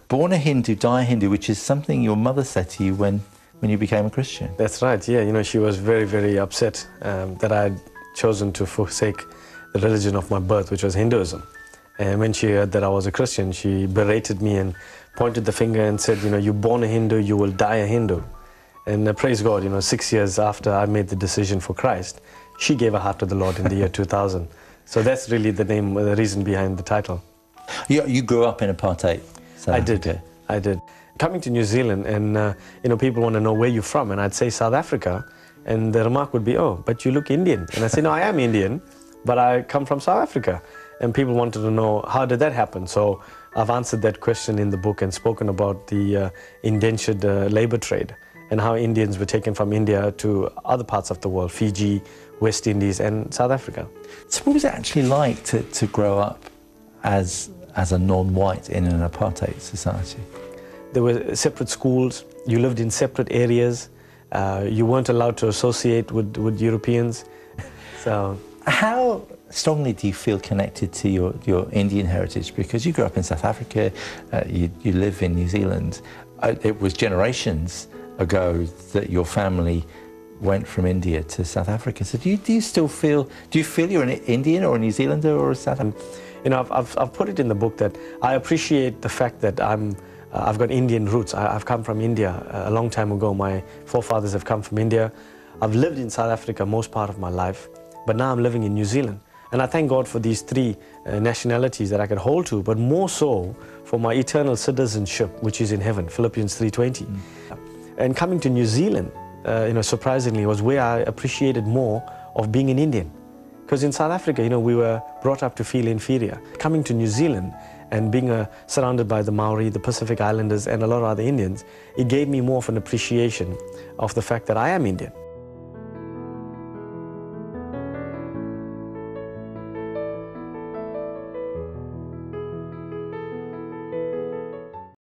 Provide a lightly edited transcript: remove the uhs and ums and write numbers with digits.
Born a Hindu, die a Hindu, which is something your mother said to you when you became a Christian. That's right, yeah. You know, she was very, very upset that I had chosen to forsake the religion of my birth, which was Hinduism. And when she heard that I was a Christian, she berated me and pointed the finger and said, you know, you're born a Hindu, you will die a Hindu. And praise God, you know, 6 years after I made the decision for Christ, she gave her heart to the Lord in the year 2000. So that's really the reason behind the title. You grew up in apartheid South Africa. I did. Coming to New Zealand and, you know, people want to know where you're from, and I'd say South Africa, and the remark would be, oh, but you look Indian. And I say, no, I am Indian, but I come from South Africa. And people wanted to know, how did that happen? So I've answered that question in the book and spoken about the indentured labor trade and how Indians were taken from India to other parts of the world, Fiji, West Indies, and South Africa. So what was it actually like to grow up as a non-white in an apartheid society? There were separate schools, you lived in separate areas, you weren't allowed to associate with Europeans. So how strongly do you feel connected to your Indian heritage? Because you grew up in South Africa, you live in New Zealand. It was generations ago that your family went from India to South Africa. So do you still feel, you're an Indian or a New Zealander or a South African? You know, I've put it in the book that I appreciate the fact that I've got Indian roots. I've come from India a long time ago. My forefathers have come from India. I've lived in South Africa most part of my life, but now I'm living in New Zealand. And I thank God for these three nationalities that I can hold to, but more so for my eternal citizenship, which is in heaven, Philippians 3:20. And coming to New Zealand, you know, surprisingly, was where I appreciated more of being an Indian. Because in South Africa, you know, we were brought up to feel inferior. Coming to New Zealand and being surrounded by the Maori, the Pacific Islanders, and a lot of other Indians, it gave me more of an appreciation of the fact that I am Indian.